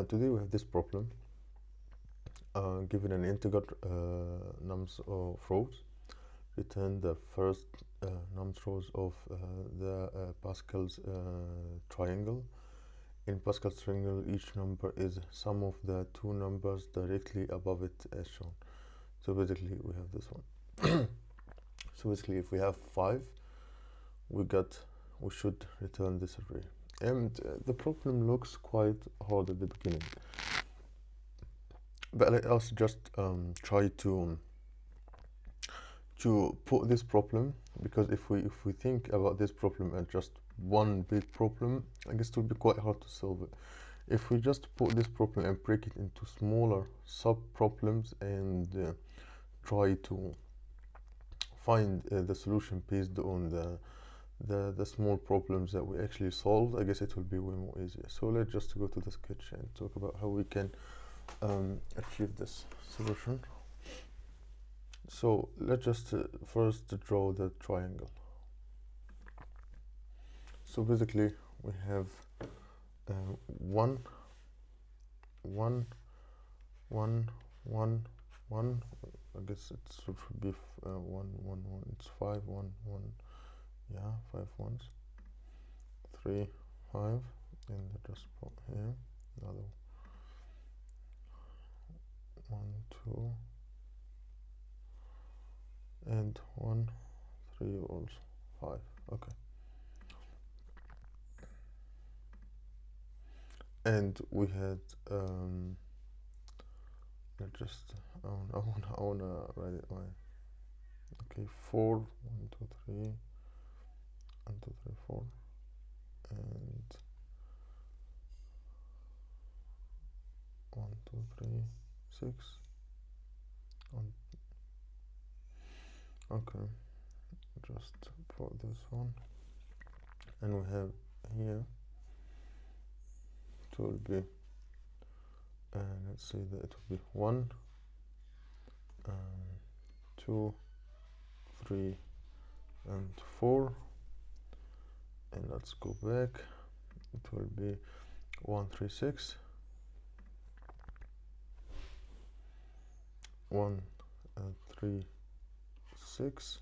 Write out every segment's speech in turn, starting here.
Today we have this problem. Given an integer nums of rows, return the first nums rows of the Pascal's triangle. In Pascal's triangle, each number is sum of the two numbers directly above it as shown. So basically we have this one. So basically if we have 5, we should return this array. And the problem looks quite hard at the beginning, but let us just try to put this problem, because if we think about this problem as just one big problem, I guess it will be quite hard to solve it. If we just put this problem and break it into smaller sub problems and try to find the solution based on the small problems that we actually solved, I guess it will be way more easier. So let's just go to the sketch and talk about how we can achieve this solution. So let's just first draw the triangle. So basically we have 1 1 1 1 1. I guess it should be 1 1 1. It's 5 1 1. Yeah, 5 ones. 3 5, and just put here another 1 2 and 1 3 also 5. Okay. And we had just I wanna write it right. Okay, 4 1 2 3 1 2 3 4 and 1 2 3 6. Okay, just put this one, and we have here it will be let's say that it will be 1 2 3 and 4, and let's go back. It will be 1 3 6 1 3 6,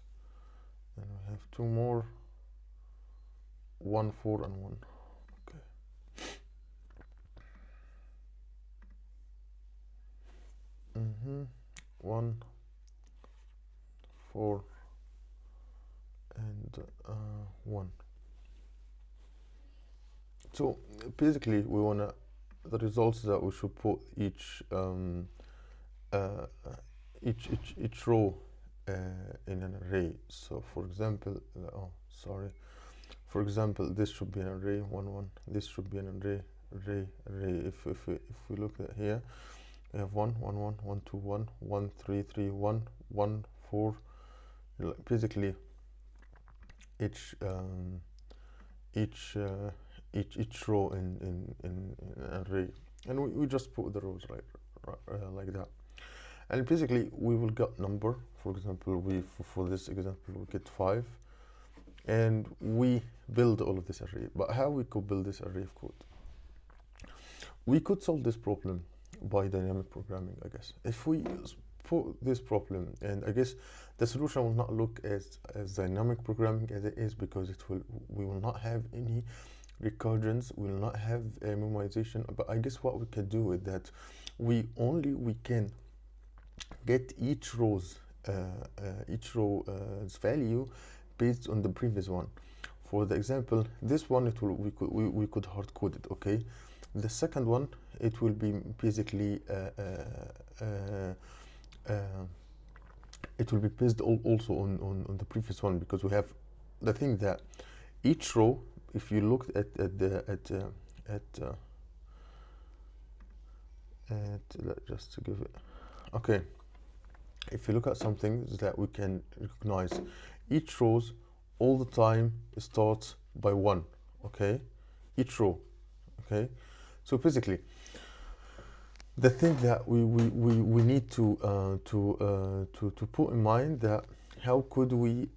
and we have 2 more, 1 4 and 1. Okay. 1 4 and 1. So basically we wanna the results that we should put each row in an array. So for example, for example, this should be an array 1 1. This should be an array. If we look at here, we have 1 1 1 1 2 1 1 3 3 1 1 4. Basically each row in an array, and we just put the rows right like that. And basically we will get number. For example, for this example we get 5, and we build all of this array. But how we could build this array of code? We could solve this problem by dynamic programming, I guess. If we put this problem, and I guess the solution will not look as dynamic programming as it is, because we will not have any recursions, we will not have memorization. But I guess what we can do with that, we can get each row's value based on the previous one. For the example, this one we could hard code it. Okay, the second one, it will be basically it will be based also on the previous one, because we have the thing that each row, if you look at just to give it, okay, if you look at something that we can recognize, each rows all the time starts by 1. Okay, each row. Okay, so basically the thing that we need to put in mind, that how could we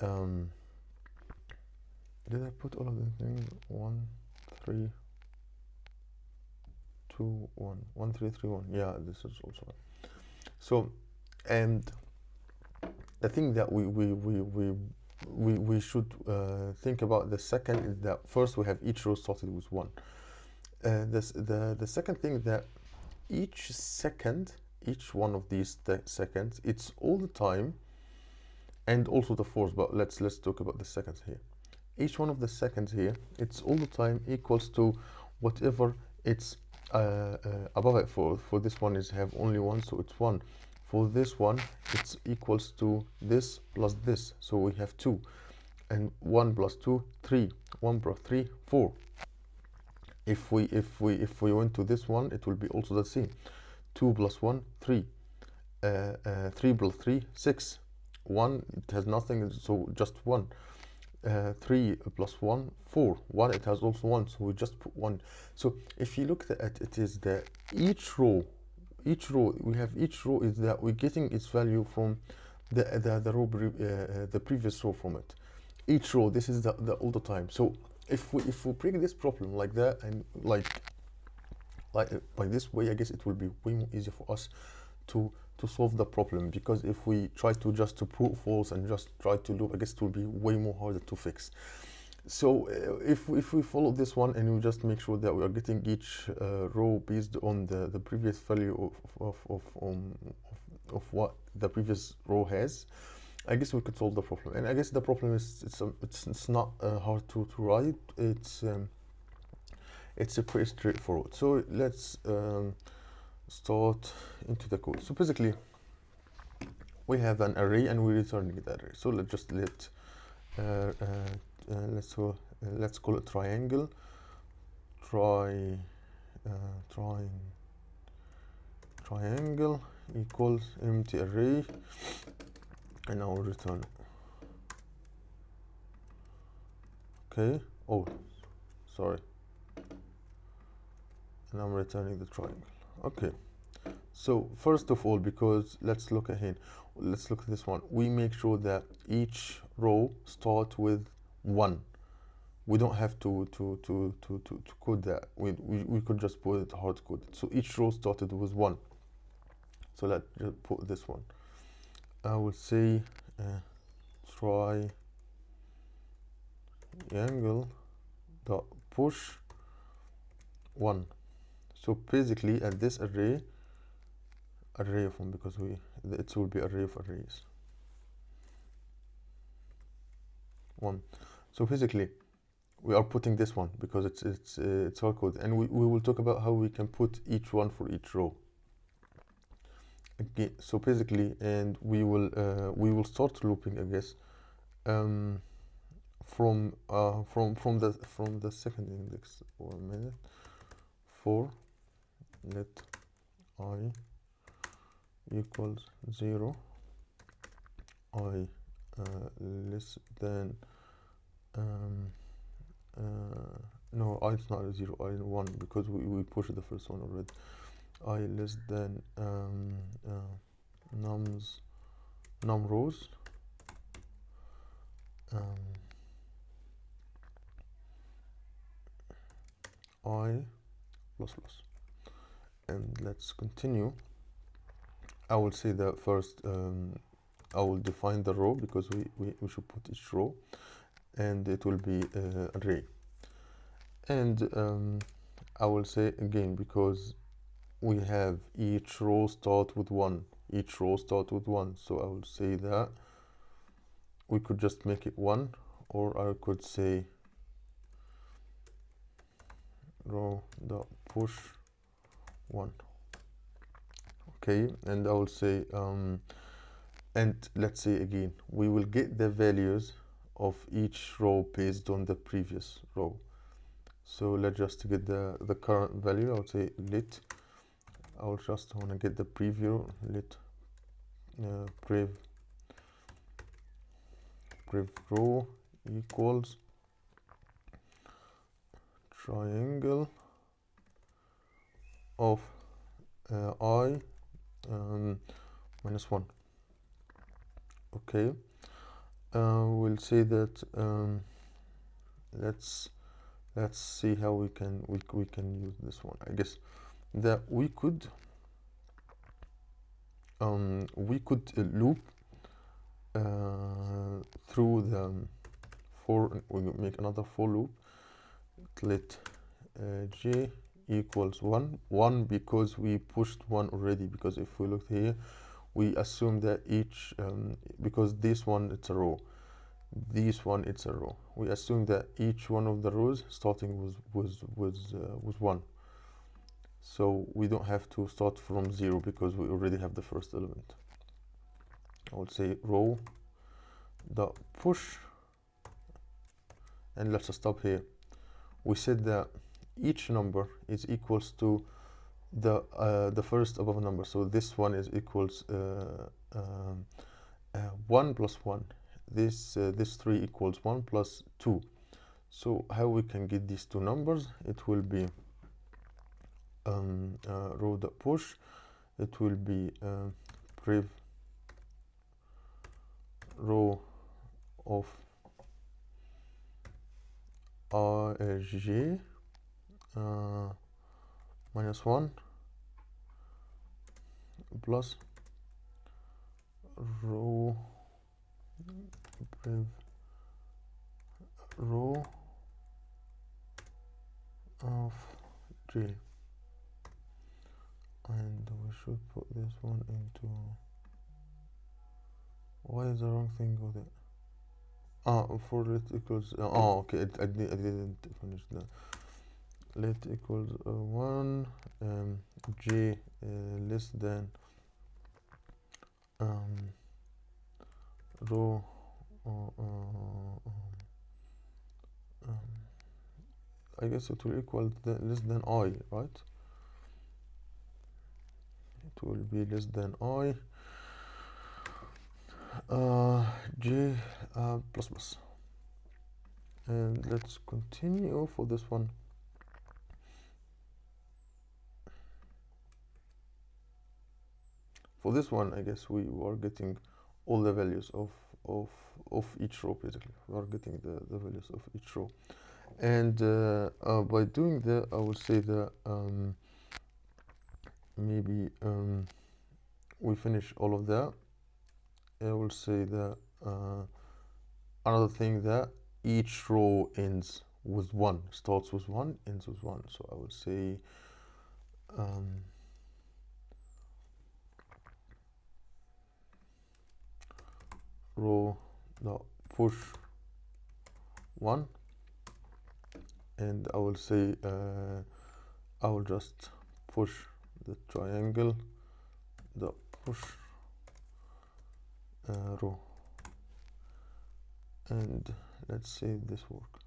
did I put all of the things 1 3 2 2 1 1 3 3 1. Yeah, this is also right. So, and the thing that we should think about the second is that first we have each row started with 1. The second thing that each second, each one of these seconds, it's all the time, and also the fourth, but let's talk about the seconds here. Each one of the seconds here, it's all the time equals to whatever it's above it. For this one is have only 1, so it's 1. For this one, it's equals to this plus this, so we have 2. And 1 plus 2, 3. 1 plus 3, 4. If we went to this one, it will be also the same. 2 plus 1, 3. 3 plus 3, 6. 1, it has nothing, so just 1. 3 plus 1, 4. 1, it has also 1, so we just put 1. So if you look at it, is that each row we have, each row is that we're getting its value from the row, the previous row from it. Each row, this is the all the time. So if we break this problem like that, and like by this way, I guess it will be way more easier for us to solve the problem, because if we try to just to prove false and just try to loop, I guess it will be way more harder to fix. So if we follow this one and we just make sure that we are getting each row based on the previous value of what the previous row has, I guess we could solve the problem. And I guess the problem is it's not hard to write. It's pretty straightforward. So let's start into the code. So basically, we have an array and we're returning the array. So let's call it triangle. Triangle equals empty array, and I will return it. Okay. Oh, sorry. And I'm returning the triangle. Okay. So first of all, because let's look at this one. We make sure that each row starts with 1. We don't have to code that. We could just put it hard code. So each row started with 1. So let's just put this one. I will say triangle dot push 1. So basically, at this array of them, because it will be array of arrays 1. So basically, we are putting this one because it's hard code, and we will talk about how we can put each one for each row. Okay, so basically, and we will start looping, I guess, from the second index. 1 minute. For let I equals 0, I less than no, I it's not 0, I 1, because we pushed the first one already. I less than num rows I plus plus. And let's continue. I will say that first I will define the row, because we should put each row, and it will be array. And I will say again, because we have each row start with 1. Each row start with 1. So I will say that we could just make it 1, or I could say row dot push 1. Okay, and I will say and let's say again, we will get the values of each row based on the previous row. So let's just get the current value. I would say lit. I will just want to get the preview. Lit prev row equals triangle of I minus 1. Okay, we'll say that let's see how we can use this one. I guess that we could loop through the for, we make another for loop. Let j equals 1 because we pushed 1 already, because if we look here we assume that each because this one it's a row, this one it's a row, we assume that each one of the rows starting was 1, so we don't have to start from 0 because we already have the first element. I would say row dot push, and let's stop here. We said that each number is equals to the first above number, so this one is equals 1 plus 1, this 3 equals 1 plus 2. So how we can get these two numbers? It will be row dot push, it will be priv row of j minus 1 plus row priv row of j, and we should put this one into, why is the wrong thing with it? For let equals okay, I didn't finish that. Let equals 1 j less than row I guess it will equal less than I, right? It will be less than I j plus plus. And let's continue for this one. For this one, I guess we are getting all the values of each row. Basically, we are getting the values of each row, and by doing that, I would say that maybe we finish all of that. I will say that another thing, that each row ends with 1, starts with 1, ends with 1. So I would say row dot push 1, and I will say I will just push the triangle dot push row, and let's see if this works.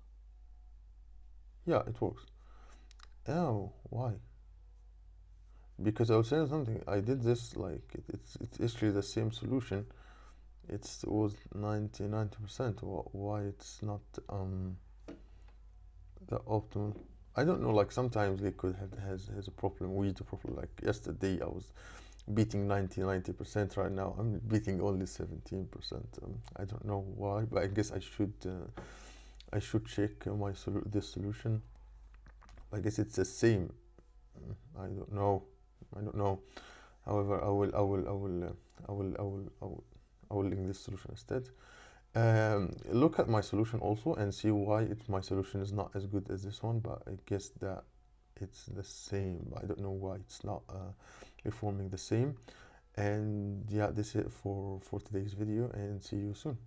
Yeah, it works. Oh, why? Because I was saying something, I did this like it's actually the same solution. It was 90%. Why it's not the optimal? I don't know, like sometimes Leetcode has a problem. We had a problem, like yesterday I was beating 90%. Right now I'm beating only 17%. I don't know why, but I guess I should check this solution. I guess it's the same. I don't know. However, I will link this solution instead. Look at my solution also and see why my solution is not as good as this one, but I guess that it's the same. I don't know why it's not performing the same. And yeah, this is it for today's video, and see you soon.